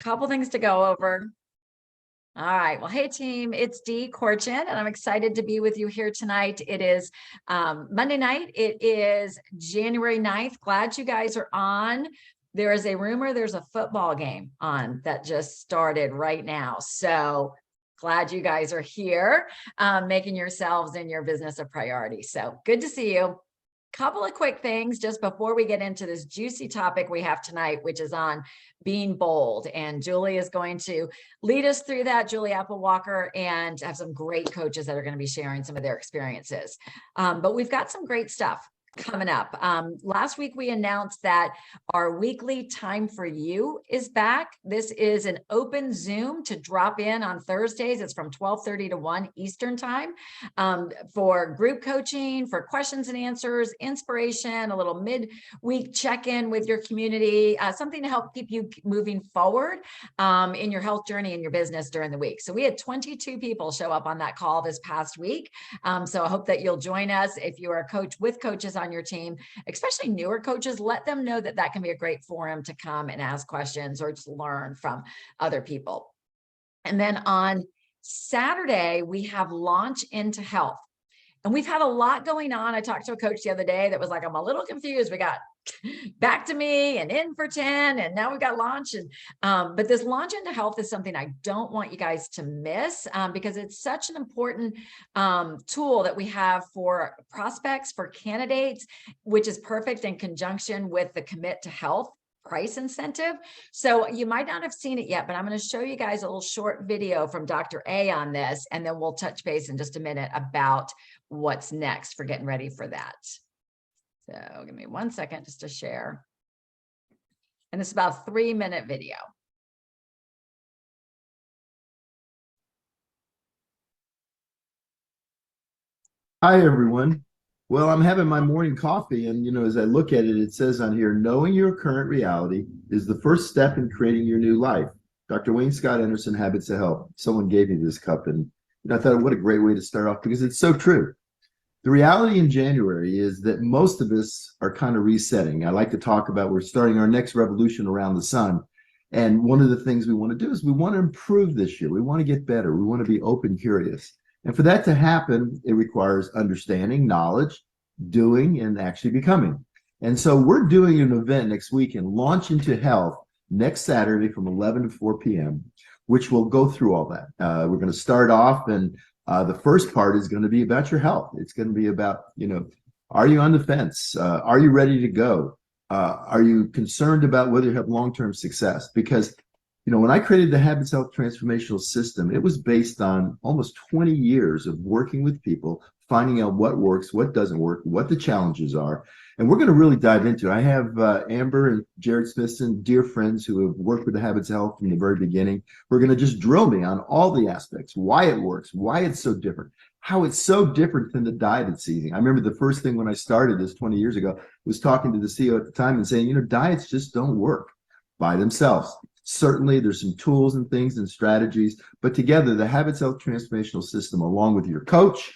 Couple things to go over. All right. Well, hey team, it's Dee Corchin, and I'm excited to be with you here tonight. It is Monday night. It is January 9th. Glad you guys are on. There is a rumor there's a football game on that just started right now. So glad you guys are here, making yourselves and your business a priority. So good to see you. Couple of quick things just before we get into this juicy topic we have tonight, which is on being bold. And Julie is going to lead us through that, Julie Applewalker, and have some great coaches that are going to be sharing some of their experiences. But we've got some great stuff coming up. Last week, we announced that our weekly Time for You is back. This is an open Zoom to drop in on Thursdays. It's from 12:30 to 1 Eastern time for group coaching, for questions and answers, inspiration, a little mid-week check-in with your community, something to help keep you moving forward in your health journey and your business during the week. So we had 22 people show up on that call this past week. So I hope that you'll join us. If you are a coach with coaches on your team, especially newer coaches, let them know that that can be a great forum to come and ask questions or just learn from other people. And then on Saturday, we have Launch into Health. And we've had a lot going on. I talked to a coach the other day that was like, I'm a little confused. We got Back to Me and In for 10, and now we've got Launch. And but this Launch into Health is something I don't want you guys to miss because it's such an important tool that we have for prospects, for candidates, which is perfect in conjunction with the Commit to Health price incentive. So you might not have seen it yet, but I'm going to show you guys a little short video from Dr. A on this, and then we'll touch base in just a minute about what's next for getting ready for that. So give me 1 second just to share. And it's about a 3-minute video. Hi, everyone. Well, I'm having my morning coffee, and as I look at it, it says on here, knowing your current reality is the first step in creating your new life. Dr. Wayne Scott Anderson, Habits of Health. Someone gave me this cup, and I thought, what a great way to start off, because it's so true. The reality in January is that most of us are kind of resetting. I like to talk about we're starting our next revolution around the sun. And one of the things we want to do is we want to improve this year. We want to get better. We want to be open, curious. And for that to happen, it requires understanding, knowledge, doing, and actually becoming. And so we're doing an event next week and Launch into Health next Saturday from 11 to 4 p.m., which will go through all that. We're going to start off, and the first part is going to be about your health. It's going to be about, are you on the fence? Are you ready to go? Are you concerned about whether you have long-term success? Because when I created the Habits Health Transformational System, it was based on almost 20 years of working with people, finding out what works, what doesn't work, what the challenges are. And we're going to really dive into it. I have Amber and Jared Smithson, dear friends who have worked with the Habits Health from the very beginning. We're going to just drill me on all the aspects, why it works, why it's so different, how it's so different than the diet it's eating. I remember the first thing when I started this 20 years ago was talking to the CEO at the time and saying, diets just don't work by themselves. Certainly, there's some tools and things and strategies, but together, the Habits Health Transformational System, along with your coach,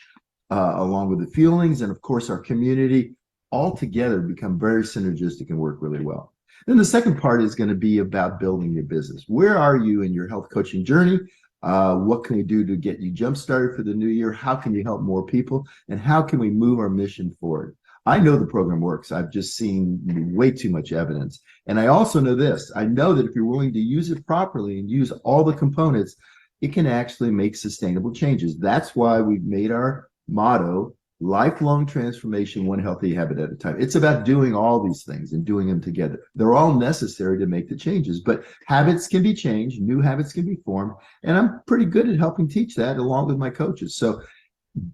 along with the feelings, and of course, our community, all together become very synergistic and work really well. Then the second part is going to be about building your business. Where are you in your health coaching journey? What can we do to get you jump-started for the new year? How can you help more people? And how can we move our mission forward? I know the program works. I've just seen way too much evidence. And I also know this. I know that if you're willing to use it properly and use all the components, it can actually make sustainable changes. That's why we've made our motto, lifelong transformation, one healthy habit at a time. It's about doing all these things and doing them together. They're all necessary to make the changes, but habits can be changed, new habits can be formed, and I'm pretty good at helping teach that along with my coaches. So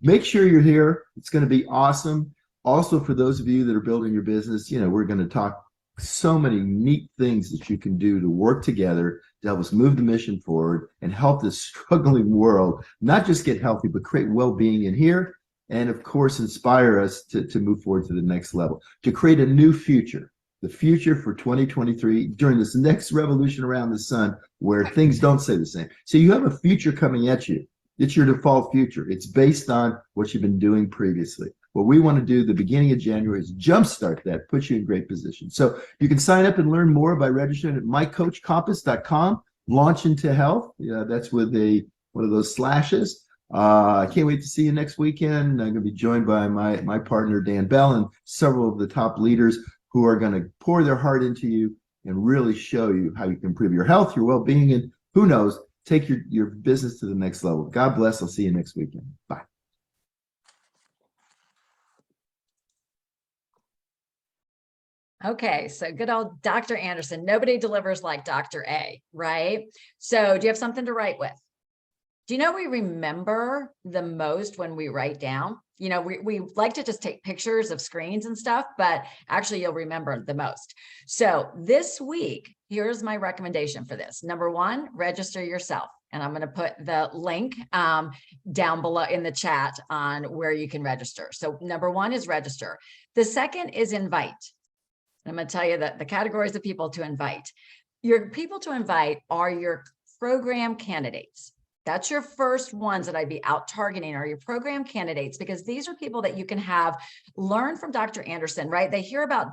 make sure you're here. It's going to be awesome. Also, for those of you that are building your business, we're going to talk so many neat things that you can do to work together to help us move the mission forward and help this struggling world not just get healthy, but create well-being in here. And of course, inspire us to move forward to the next level, to create a new future, the future for 2023 during this next revolution around the sun where things don't stay the same. So you have a future coming at you. It's your default future. It's based on what you've been doing previously. What we want to do the beginning of January is jumpstart that, put you in great position. So you can sign up and learn more by registering at mycoachcompass.com. Launch into Health. Yeah, that's with one of those slashes. I can't wait to see you next weekend. I'm going to be joined by my partner, Dan Bell, and several of the top leaders who are going to pour their heart into you and really show you how you can improve your health, your well-being, and who knows, take your business to the next level. God bless. I'll see you next weekend. Bye. Okay, so good old Dr. Anderson. Nobody delivers like Dr. A, right? So do you have something to write with? Do you know we remember the most when we write down? You know, we like to just take pictures of screens and stuff, but actually you'll remember the most. So this week, here's my recommendation for this. Number one, register yourself. And I'm going to put the link down below in the chat on where you can register. So number one is register. The second is invite. I'm going to tell you that the categories of people to invite. Your people to invite are your program candidates. That's your first ones that I'd be out targeting are your program candidates, because these are people that you can have learn from Dr. Anderson, right? They hear about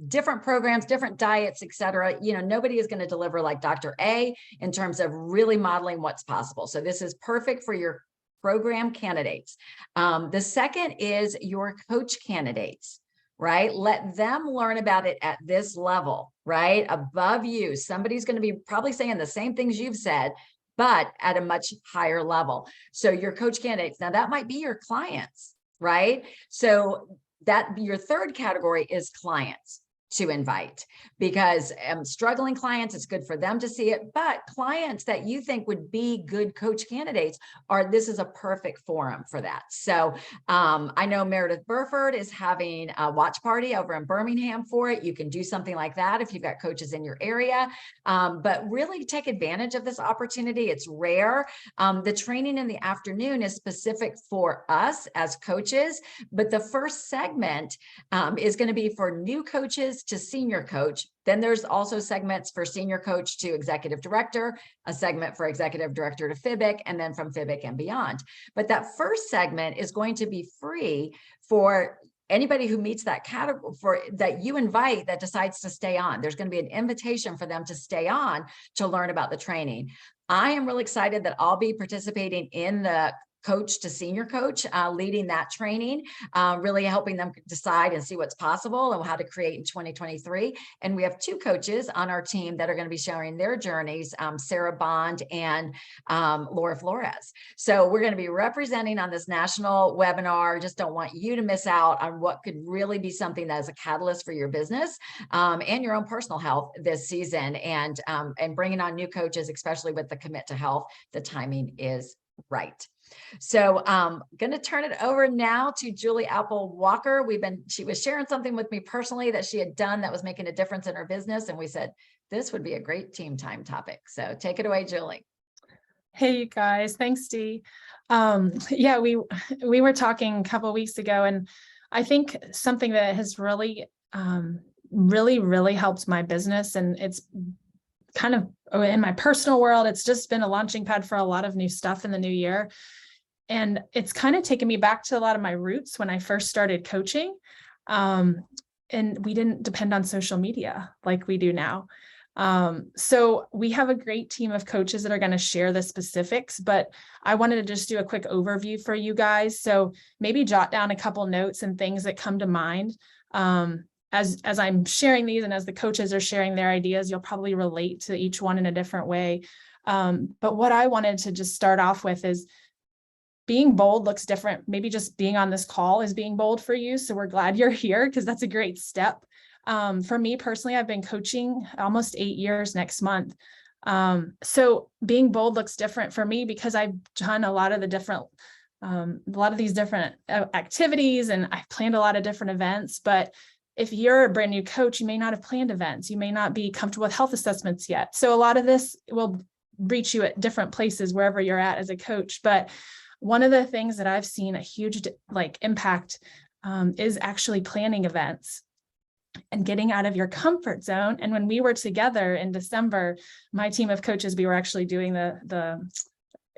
different programs, different diets, et cetera. You know, nobody is going to deliver like Dr. A in terms of really modeling what's possible. So this is perfect for your program candidates. The second is your coach candidates, right? Let them learn about it at this level, right? Above you. Somebody's going to be probably saying the same things you've said, but at a much higher level. So your coach candidates, now that might be your clients, right? So that your third category is clients to invite, because struggling clients, it's good for them to see it, but clients that you think would be good coach candidates this is a perfect forum for that. So I know Meredith Burford is having a watch party over in Birmingham for it. You can do something like that if you've got coaches in your area, but really take advantage of this opportunity. It's rare. The training in the afternoon is specific for us as coaches, but the first segment is going to be for new coaches to senior coach. Then there's also segments for senior coach to executive director, a segment for executive director to FIBIC, and then from FIBIC and beyond. But that first segment is going to be free for anybody who meets that category that you invite that decides to stay on. There's going to be an invitation for them to stay on to learn about the training. I am really excited that I'll be participating in the coach to senior coach, leading that training, really helping them decide and see what's possible and how to create in 2023. And we have two coaches on our team that are going to be sharing their journeys, Sarah Bond and Laura Flores. So we're going to be representing on this national webinar. Just don't want you to miss out on what could really be something that is a catalyst for your business and your own personal health this season. And bringing on new coaches, especially with the Commit to Health, the timing is right. So I'm going to turn it over now to Julie Apple Walker. She was sharing something with me personally that she had done that was making a difference in her business. And we said, this would be a great team time topic. So take it away, Julie. Hey, you guys. Thanks, Dee. Yeah, we were talking a couple of weeks ago, and I think something that has really helped my business, and it's kind of in my personal world, it's just been a launching pad for a lot of new stuff in the new year. And it's kind of taken me back to a lot of my roots when I first started coaching. And we didn't depend on social media like we do now. So we have a great team of coaches that are going to share the specifics, but I wanted to just do a quick overview for you guys. So maybe jot down a couple notes and things that come to mind. As I'm sharing these and as the coaches are sharing their ideas, you'll probably relate to each one in a different way. But what I wanted to just start off with is being bold looks different. Maybe just being on this call is being bold for you. So we're glad you're here because that's a great step. For me personally, I've been coaching almost 8 years next month. So being bold looks different for me because I've done a lot of these different activities, and I've planned a lot of different events. But if you're a brand new coach, you may not have planned events. You may not be comfortable with health assessments yet. So a lot of this will reach you at different places wherever you're at as a coach. But one of the things that I've seen a huge impact is actually planning events and getting out of your comfort zone. And when we were together in December, my team of coaches, we were actually doing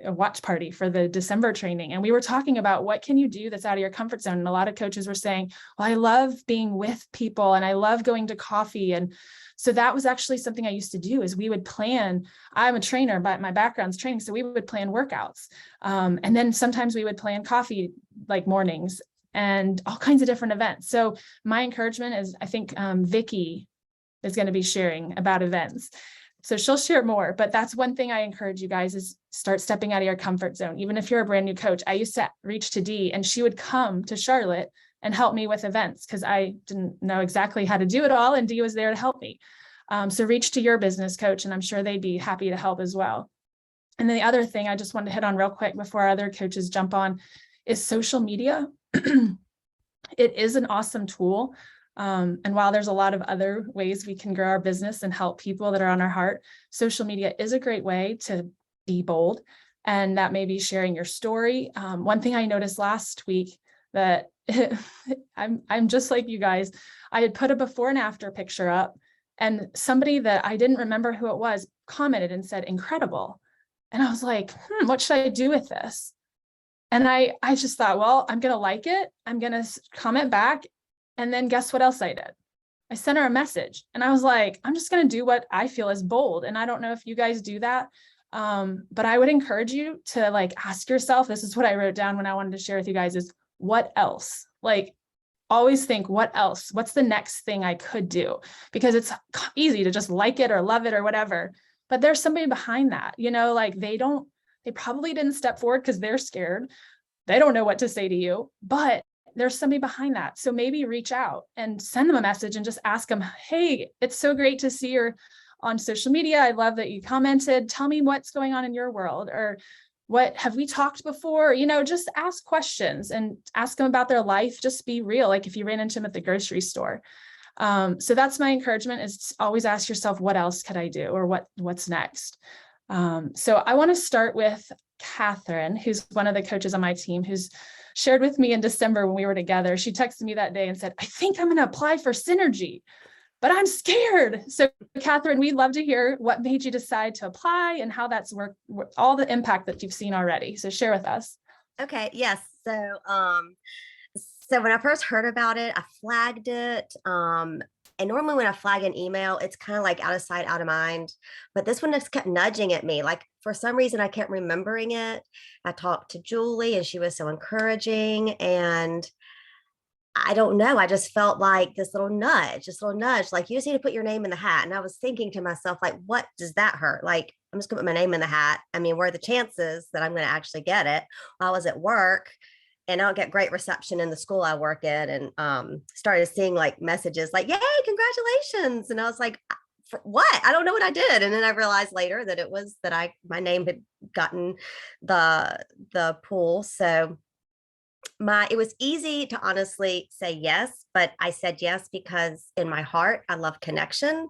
a watch party for the December training. And we were talking about what can you do that's out of your comfort zone. And a lot of coaches were saying, well, I love being with people and I love going to coffee. And so that was actually something I used to do is we would plan, I'm a trainer, but my background's training. So we would plan workouts. And then sometimes we would plan coffee like mornings and all kinds of different events. So my encouragement is, I think Vicky is going to be sharing about events. So she'll share more, but that's one thing I encourage you guys is start stepping out of your comfort zone. Even if you're a brand new coach, I used to reach to Dee and she would come to Charlotte and help me with events because I didn't know exactly how to do it all. And Dee was there to help me. So reach to your business coach and I'm sure they'd be happy to help as well. And then the other thing I just wanted to hit on real quick before our other coaches jump on is social media. It is an awesome tool. And while there's a lot of other ways we can grow our business and help people that are on our heart, social media is a great way to be bold. And that may be sharing your story. One thing I noticed last week that I'm just like you guys, I had put a before and after picture up and somebody that I didn't remember who it was commented and said, incredible. And I was like, what should I do with this? And I just thought, well, I'm going to like it. I'm going to comment back. And then guess what else I did? I sent her a message and I was like, I'm just going to do what I feel is bold. And I don't know if you guys do that. But I would encourage you to like ask yourself, this is what I wrote down when I wanted to share with you guys is what else? Like always think what else? What's the next thing I could do? Because it's easy to just like it or love it or whatever. But there's somebody behind that, like they probably didn't step forward because they're scared. They don't know what to say to you, but there's somebody behind that. So maybe reach out and send them a message and just ask them, hey, it's so great to see you on social media. I love that you commented. Tell me what's going on in your world or what have we talked before? Just ask questions and ask them about their life. Just be real. Like if you ran into them at the grocery store. So that's my encouragement is always ask yourself, what else could I do? Or what's next? So I want to start with Catherine, who's one of the coaches on my team, who's shared with me in December when we were together. She texted me that day and said, I think I'm going to apply for Synergy, but I'm scared. So Catherine, we'd love to hear what made you decide to apply and how that's worked, all the impact that you've seen already. So share with us. Okay. Yes. So when I first heard about it, I flagged it. And normally when I flag an email, it's kind of like out of sight, out of mind. But this one just kept nudging at me. Like for some reason, I kept remembering it. I talked to Julie and she was so encouraging. And I don't know. I just felt like this little nudge, like you just need to put your name in the hat. And I was thinking to myself, like, what does that hurt? Like, I'm just gonna put my name in the hat. I mean, what are the chances that I'm going to actually get it? While I was at work and I don't get great reception in the school I work in and started seeing like messages like, yay, congratulations. And I was like, for what? I don't know what I did. And then I realized later that it was that my name had gotten the pool. So it was easy to honestly say yes, but I said yes because in my heart, I love connection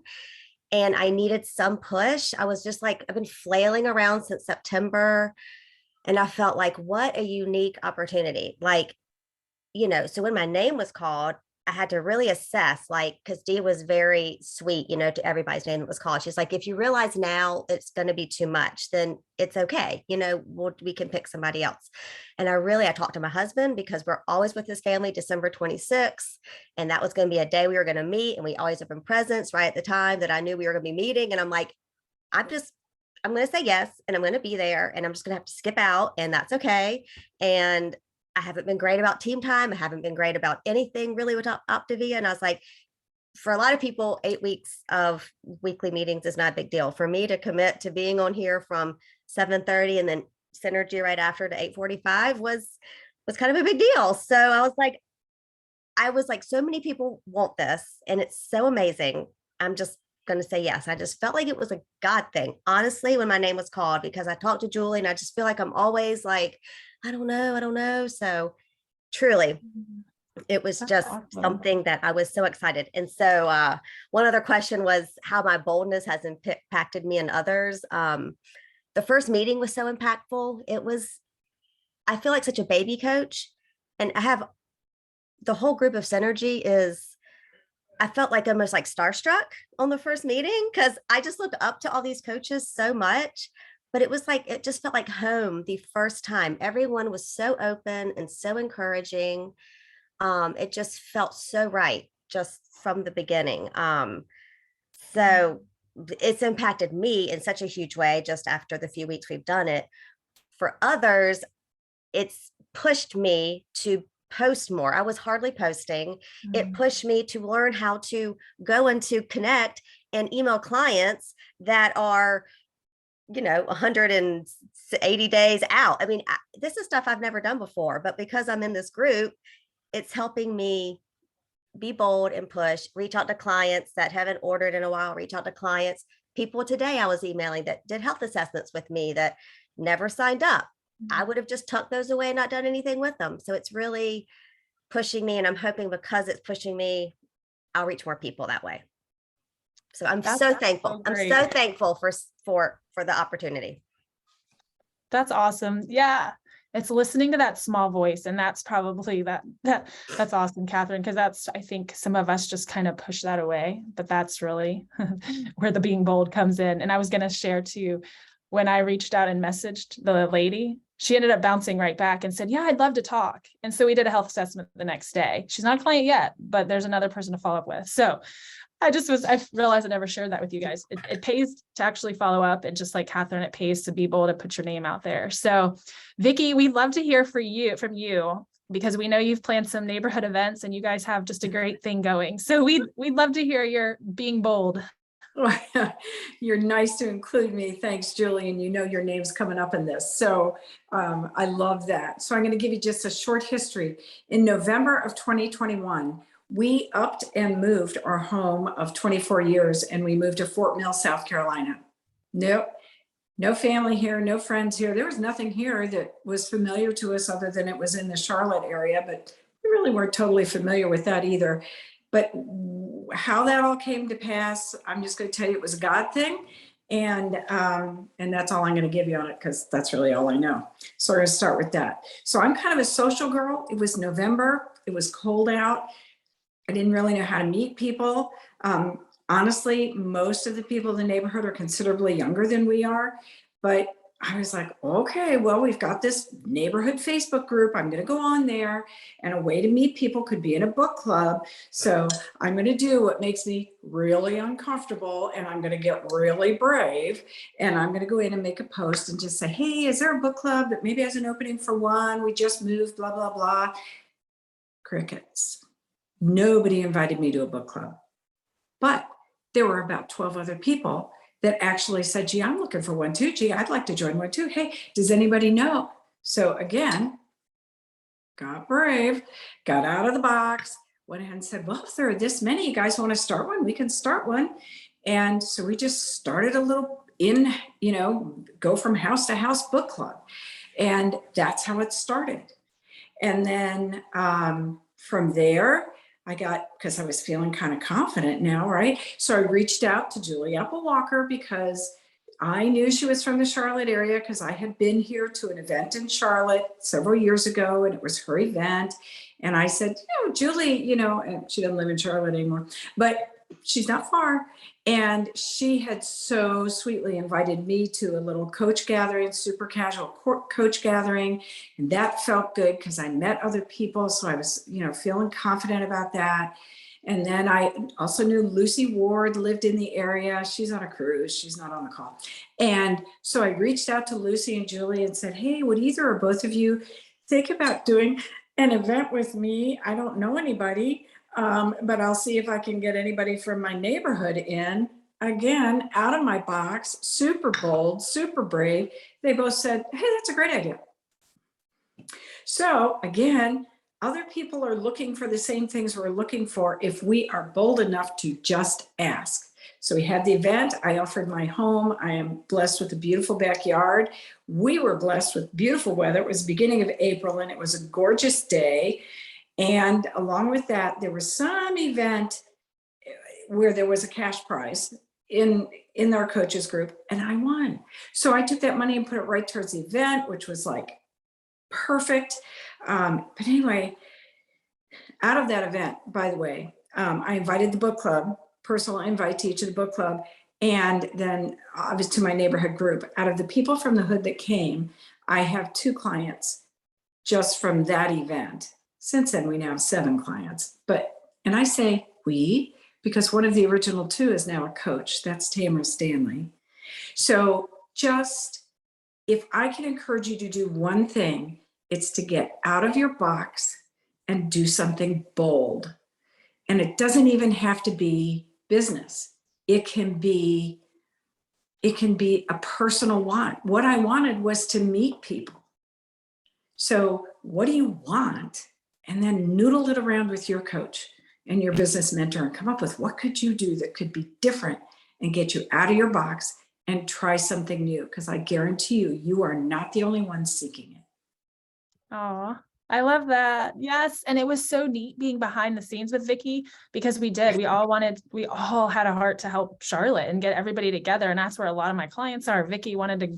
and I needed some push. I was just like, I've been flailing around since September and I felt like, what a unique opportunity. Like, so when my name was called, I had to really assess, like, because Dee was very sweet, to everybody's name that was called. She's like, if you realize now it's going to be too much, then it's okay. We can pick somebody else. And I talked to my husband because we're always with his family, December 26th. And that was going to be a day we were going to meet. And we always open presents right at the time that I knew we were going to be meeting. And I'm like, I'm going to say yes, and I'm going to be there and I'm just going to have to skip out and that's okay. And I haven't been great about team time. I haven't been great about anything really with Optavia. And I was like, for a lot of people, 8 weeks of weekly meetings is not a big deal. For me to commit to being on here from 7:30 and then Synergy right after to 8:45 was kind of a big deal. So I was like, so many people want this and it's so amazing. I'm just going to say yes. I just felt like it was a God thing, honestly, when my name was called, because I talked to Julie and I just feel like I'm always like, I don't know. So truly, it was That's just awesome. something that I was so excited. And so one other question was how my boldness has impacted me and others. The first meeting was so impactful. I feel like such a baby coach. And I have the whole group of Synergy I felt like almost like starstruck on the first meeting because I just looked up to all these coaches so much. but it was like, it just felt like home the first time. Everyone was so open and so encouraging. It just felt so right just from the beginning. So it's impacted me in such a huge way just after the few weeks we've done it. For others, it's pushed me to post more. I was hardly posting. It pushed me to learn how to go and to connect and email clients that are, 180 days out. I mean, this is stuff I've never done before, but because I'm in this group, it's helping me be bold and push, reach out to clients that haven't ordered in a while, reach out to clients. People today I was emailing that did health assessments with me that never signed up. I would have just tucked those away and not done anything with them. So it's really pushing me, and I'm hoping because it's pushing me, I'll reach more people that way. So I'm so thankful. I'm so thankful for the opportunity. That's awesome. Yeah. It's listening to that small voice. And that's probably that's awesome, Catherine, because I think some of us just kind of push that away, but that's really where the being bold comes in. And I was going to share too, when I reached out and messaged the lady, she ended up bouncing right back and said, yeah, I'd love to talk. And so we did a health assessment the next day. She's not a client yet, but there's another person to follow up with. So I realized I never shared that with you guys. It pays to actually follow up, and just like Catherine, it pays to be bold and put your name out there. So Vicki, we'd love to hear from you, because we know you've planned some neighborhood events and you guys have just a great thing going. So we'd love to hear your being bold. You're nice to include me. Thanks, Julie. And your name's coming up in this. So I love that. So I'm going to give you just a short history. In November of 2021, we upped and moved our home of 24 years, and we moved to Fort Mill, South Carolina. No family here, no friends here. There was nothing here that was familiar to us other than it was in the Charlotte area, but we really weren't totally familiar with that either. But how that all came to pass, I'm just going to tell you it was a God thing. And that's all I'm going to give you on it, because that's really all I know. So we're going to start with that. So I'm kind of a social girl. It was November. It was cold out. I didn't really know how to meet people. Honestly, most of the people in the neighborhood are considerably younger than we are, but I was like, okay, well, we've got this neighborhood Facebook group. I'm going to go on there, and a way to meet people could be in a book club. So I'm going to do what makes me really uncomfortable, and I'm going to get really brave, and I'm going to go in and make a post and just say, hey, is there a book club that maybe has an opening for one? We just moved, blah, blah, blah. Crickets. Nobody invited me to a book club, but there were about 12 other people that actually said, gee, I'm looking for one too. Gee, I'd like to join one too. Hey, does anybody know? So again, got brave, got out of the box, went ahead and said, well, if there are this many, you guys want to start one? We can start one. And so we just started a little go from house to house book club. And that's how it started. And then from there, because I was feeling kind of confident now, right? So I reached out to Julie Apple Walker, because I knew she was from the Charlotte area, because I had been here to an event in Charlotte several years ago, and it was her event. And I said, Julie, and she doesn't live in Charlotte anymore, but she's not far. And she had so sweetly invited me to a little coach gathering, super casual coach gathering. And that felt good, because I met other people. So I was, feeling confident about that. And then I also knew Lucy Ward lived in the area. She's on a cruise. She's not on the call. And so I reached out to Lucy and Julie and said, hey, would either or both of you think about doing an event with me? I don't know anybody. But I'll see if I can get anybody from my neighborhood in. Again, out of my box, super bold, super brave. They both said, hey, that's a great idea. So again, other people are looking for the same things we're looking for if we are bold enough to just ask. So we had the event. I offered my home. I am blessed with a beautiful backyard. We were blessed with beautiful weather. It was the beginning of April, and it was a gorgeous day. And along with that, there was some event where there was a cash prize in our coaches group, and I won. So I took that money and put it right towards the event, which was like perfect. But anyway, out of that event, by the way, I invited the book club, personal invitee to the book club, And then obviously to my neighborhood group. Out of the people from the hood that came, I have 2 clients just from that event. Since then, we now have 7 clients. And I say we, because one of the original 2 is now a coach. That's Tamara Stanley. So just, if I can encourage you to do one thing, it's to get out of your box and do something bold. And it doesn't even have to be business. It can be a personal want. What I wanted was to meet people. So what do you want? And then noodle it around with your coach and your business mentor and come up with what could you do that could be different and get you out of your box and try something new. Because I guarantee you, you are not the only one seeking it. Oh, I love that. Yes. And it was so neat being behind the scenes with Vicky, because we all had a heart to help Charlotte and get everybody together. And that's where a lot of my clients are. Vicky wanted to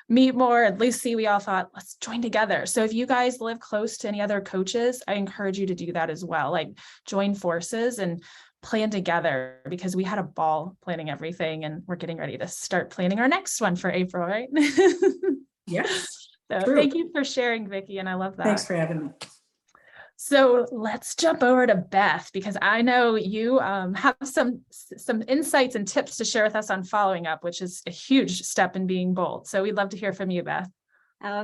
meet more, and Lucy, we all thought, let's join together. So if you guys live close to any other coaches, I encourage you to do that as well. Like join forces and plan together, because we had a ball planning everything, and we're getting ready to start planning our next one for April, right? Yes. So True. thank you for sharing, Vicky, and I love that. Thanks for having me. So let's jump over to Beth, because I know you have some insights and tips to share with us on following up, which is a huge step in being bold. So we'd love to hear from you, Beth.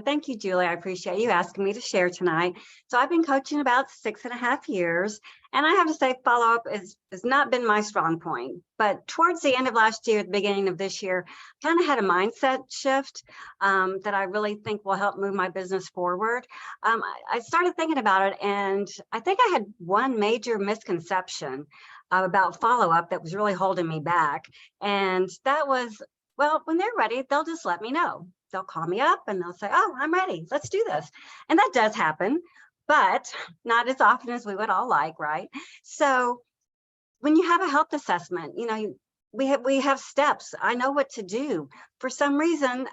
Thank you, Julie. I appreciate you asking me to share tonight. So I've been coaching about 6.5 years, and I have to say follow-up has not been my strong point. But towards the end of last year, the beginning of this year, kind of had a mindset shift that I really think will help move my business forward. I started thinking about it, and I think I had one major misconception about follow-up that was really holding me back. And that was, well, when they're ready, they'll just let me know. They'll call me up and they'll say, oh, I'm ready, let's do this. And that does happen, but not as often as we would all like, right? So when you have a health assessment, you know, we have steps. I know what to do. For some reason,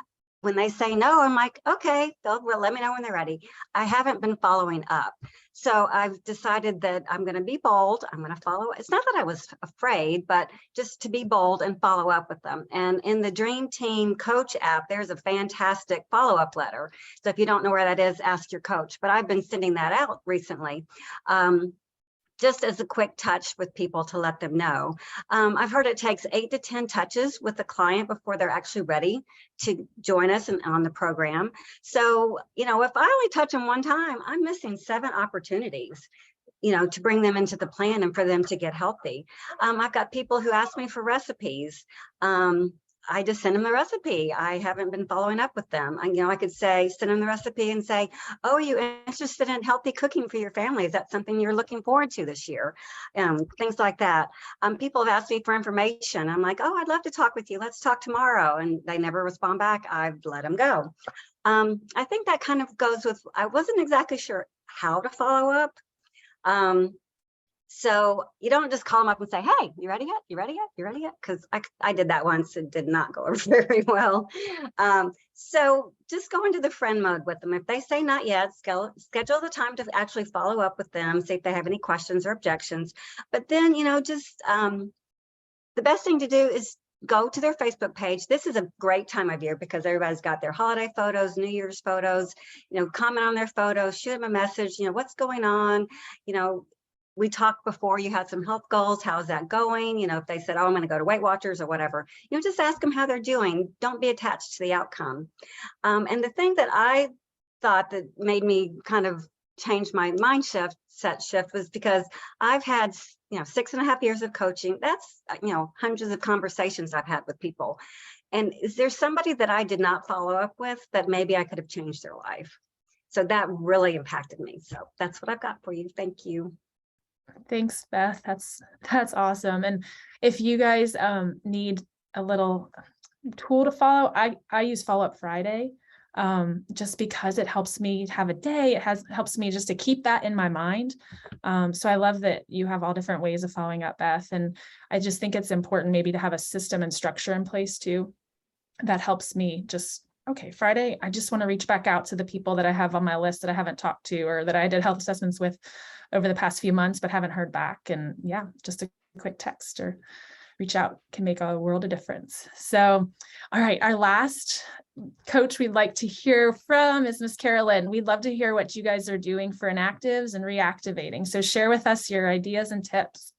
when they say no, I'm like, okay, they'll let me know when they're ready. I haven't been following up. So I've decided that I'm going to be bold. I'm going to follow. It's not that I was afraid, but just to be bold and follow up with them. And in the Dream Team Coach app, there's a fantastic follow-up letter. So if you don't know where that is, ask your coach. But I've been sending that out recently. Just as a quick touch with people to let them know. I've heard it takes 8 to 10 touches with the client before they're actually ready to join us on the program. So, you know, if I only touch them one time, I'm missing 7 opportunities, you know, to bring them into the plan and for them to get healthy. I've got people who ask me for recipes. I just send them the recipe. I haven't been following up with them. I could say, send them the recipe and say, oh, are you interested in healthy cooking for your family? Is that something you're looking forward to this year? Things like that. People have asked me for information. I'm like, oh, I'd love to talk with you. Let's talk tomorrow. And they never respond back. I've let them go. I think that kind of goes with, I wasn't exactly sure how to follow up. So you don't just call them up and say, hey, you ready yet? You ready yet? You ready yet? Because I did that once. It did not go over very well. So just go into the friend mode with them. If they say not yet, schedule the time to actually follow up with them, see if they have any questions or objections. But then, you know, just the best thing to do is go to their Facebook page. This is a great time of year because everybody's got their holiday photos, New Year's photos, you know, comment on their photos, shoot them a message, you know, what's going on, you know. We talked before, you had some health goals. How's that going? You know, if they said, oh, I'm going to go to Weight Watchers or whatever, you know, just ask them how they're doing. Don't be attached to the outcome. And the thing that I thought that made me kind of change my mindset shift was because I've had, you know, 6.5 years of coaching. That's, you know, hundreds of conversations I've had with people. And is there somebody that I did not follow up with that maybe I could have changed their life? So that really impacted me. So that's what I've got for you. Thank you. Thanks, Beth. That's awesome. And if you guys need a little tool to follow, I use Follow Up Friday just because it helps me have a day. It helps me just to keep that in my mind. So I love that you have all different ways of following up, Beth. And I just think it's important maybe to have a system and structure in place too. That helps me just, okay, Friday, I just want to reach back out to the people that I have on my list that I haven't talked to or that I did health assessments with over the past few months, but haven't heard back. And yeah, just a quick text or reach out can make a world of difference. So, all right, our last coach we'd like to hear from is Miss Carolyn. We'd love to hear what you guys are doing for inactives and reactivating. So share with us your ideas and tips.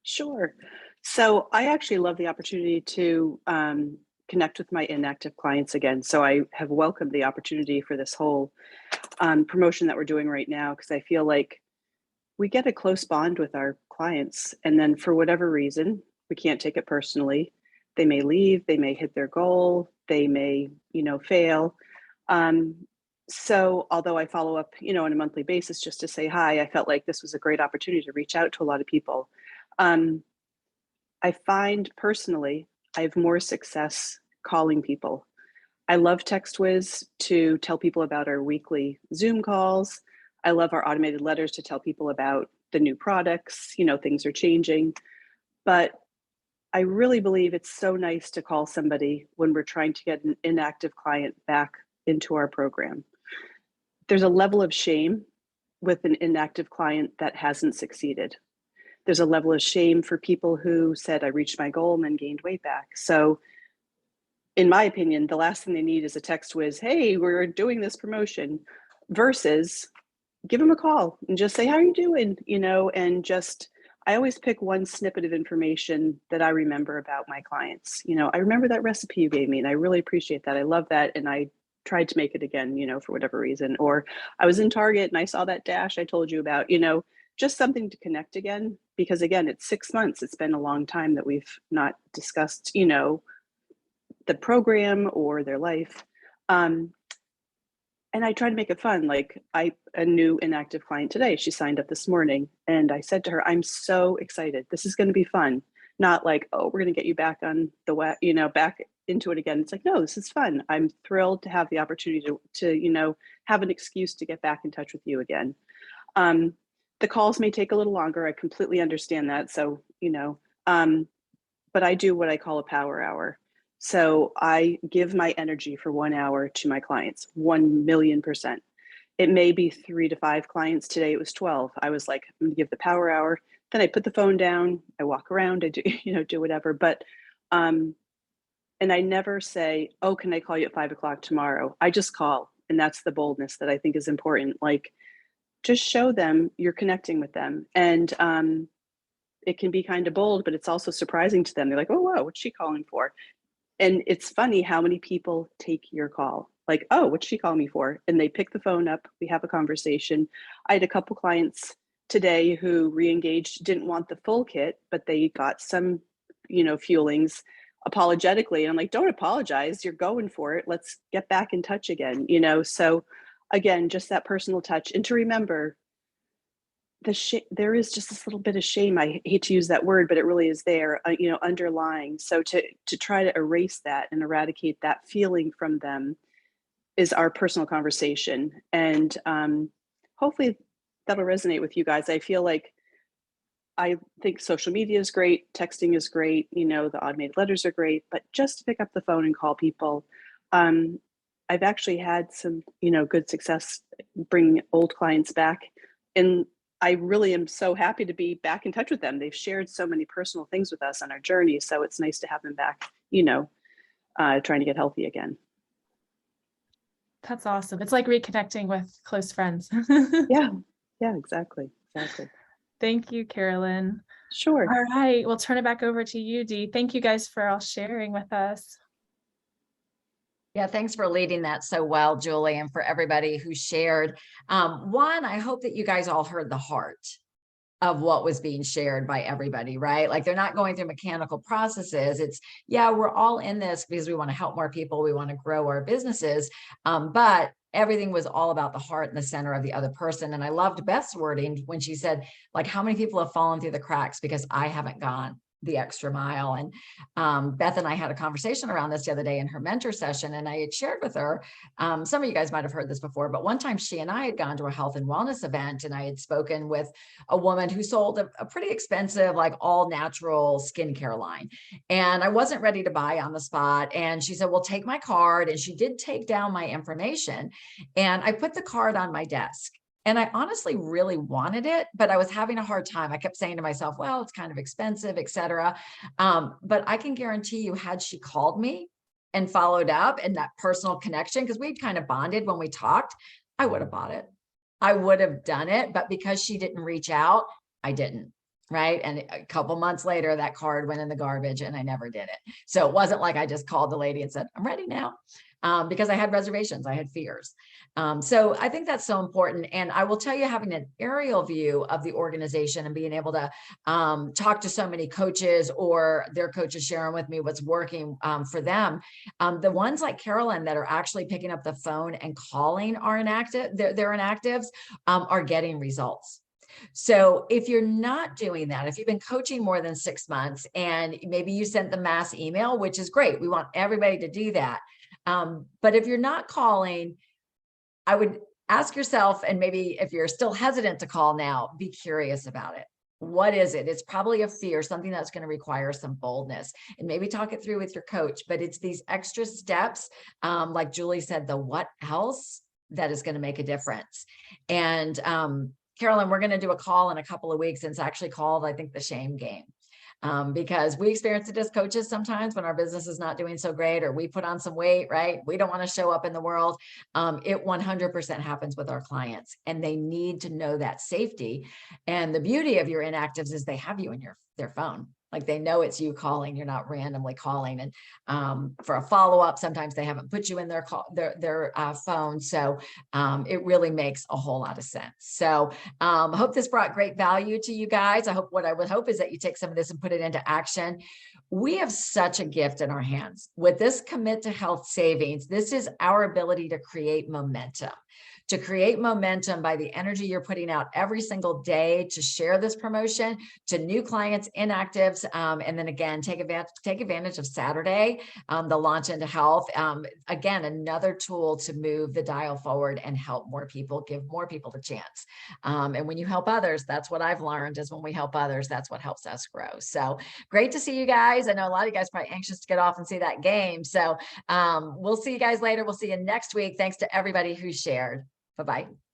Sure. So I actually love the opportunity to connect with my inactive clients again. So I have welcomed the opportunity for this whole promotion that we're doing right now, because I feel like we get a close bond with our clients, and then for whatever reason, we can't take it personally. They may leave, they may hit their goal, they may, fail. So although I follow up, on a monthly basis just to say hi, I felt like this was a great opportunity to reach out to a lot of people. I find personally, I have more success calling people. I love TextWiz to tell people about our weekly Zoom calls. I love our automated letters to tell people about the new products, things are changing. But I really believe it's so nice to call somebody when we're trying to get an inactive client back into our program. There's a level of shame with an inactive client that hasn't succeeded. There's a level of shame for people who said, I reached my goal and then gained weight back. So in my opinion, the last thing they need is a TextWiz, hey, we're doing this promotion, versus give them a call and just say, how are you doing? And just, I always pick one snippet of information that I remember about my clients. I remember that recipe you gave me and I really appreciate that. I love that. And I tried to make it again, for whatever reason. Or I was in Target and I saw that dash I told you about, just something to connect again. Because again, it's 6 months. It's been a long time that we've not discussed, the program or their life. And I try to make it fun. Like a new inactive client today, she signed up this morning and I said to her, I'm so excited. This is going to be fun. Not like, oh, we're going to get you back on the back into it again. It's like, no, this is fun. I'm thrilled to have the opportunity to have an excuse to get back in touch with you again. The calls may take a little longer. I completely understand that. So, but I do what I call a power hour. So I give my energy for 1 hour to my clients, 1,000,000%. It may be 3 to 5 clients. Today it was 12. I was like, I'm gonna give the power hour. Then I put the phone down, I walk around, I do, do whatever. But, and I never say, oh, can I call you at 5 o'clock tomorrow? I just call. And that's the boldness that I think is important. Like, just show them you're connecting with them. And it can be kind of bold, but it's also surprising to them. They're like, oh, wow, what's she calling for? And it's funny how many people take your call. Like, oh, what's she calling me for? And they pick the phone up, we have a conversation. I had a couple clients today who re-engaged, didn't want the full kit, but they got some, fuelings apologetically. And I'm like, don't apologize, you're going for it. Let's get back in touch again, So again, just that personal touch. And to remember, there is just this little bit of shame. I hate to use that word, but it really is there, underlying. So to try to erase that and eradicate that feeling from them is our personal conversation. And hopefully that'll resonate with you guys. I feel like I think social media is great, texting is great, the automated letters are great, but just to pick up the phone and call people. I've actually had some, good success bringing old clients back. And I really am so happy to be back in touch with them. They've shared so many personal things with us on our journey. So it's nice to have them back, trying to get healthy again. That's awesome. It's like reconnecting with close friends. Yeah, exactly. Thank you, Carolyn. Sure. All right, we'll turn it back over to you, Dee. Thank you guys for all sharing with us. Yeah, thanks for leading that so well, Julie, and for everybody who shared. One, I hope that you guys all heard the heart of what was being shared by everybody, right? Like, they're not going through mechanical processes. It's, yeah, we're all in this because we want to help more people. We want to grow our businesses. But everything was all about the heart and the center of the other person. And I loved Beth's wording when she said, like, how many people have fallen through the cracks because I haven't gone the extra mile. And Beth and I had a conversation around this the other day in her mentor session. And I had shared with her, some of you guys might've heard this before, but one time she and I had gone to a health and wellness event, and I had spoken with a woman who sold a pretty expensive, like, all natural skincare line. And I wasn't ready to buy on the spot. And she said, well, take my card. And she did take down my information. And I put the card on my desk. And I honestly really wanted it, but I was having a hard time. I kept saying to myself, well, it's kind of expensive, et cetera. But I can guarantee you, had she called me and followed up and that personal connection, because we'd kind of bonded when we talked, I would have bought it. I would have done it, but because she didn't reach out, I didn't. Right. And a couple months later, that card went in the garbage and I never did it. So it wasn't like I just called the lady and said, I'm ready now. Because I had reservations, I had fears. So I think that's so important. And I will tell you, having an aerial view of the organization and being able to talk to so many coaches, or their coaches sharing with me what's working for them. The ones like Carolyn that are actually picking up the phone and calling our inactive, their inactives are getting results. So if you're not doing that, if you've been coaching more than 6 months and maybe you sent the mass email, which is great, we want everybody to do that. But if you're not calling, I would ask yourself, and maybe if you're still hesitant to call now, be curious about it. What is it? It's probably a fear, something that's going to require some boldness, and maybe talk it through with your coach. But it's these extra steps, like Julie said, the what else, that is going to make a difference. And Carolyn, we're going to do a call in a couple of weeks, and it's actually called, I think, the shame game. Because we experience it as coaches sometimes when our business is not doing so great, or we put on some weight, right? We don't want to show up in the world. It 100% happens with our clients, and they need to know that safety. And the beauty of your inactives is they have you in their phone. Like, they know it's you calling, you're not randomly calling. And for a follow-up, sometimes they haven't put you in their phone. So it really makes a whole lot of sense. So I hope this brought great value to you guys. What I would hope is that you take some of this and put it into action. We have such a gift in our hands with this Commit to Health savings. This is our ability to create momentum. By the energy you're putting out every single day to share this promotion to new clients, inactives, and then again, take advantage of Saturday, the launch into health. Again, another tool to move the dial forward and help more people, give more people the chance. And when you help others, that's what I've learned, is when we help others, that's what helps us grow. So great to see you guys. I know a lot of you guys are probably anxious to get off and see that game. So we'll see you guys later. We'll see you next week. Thanks to everybody who shared. Bye-bye.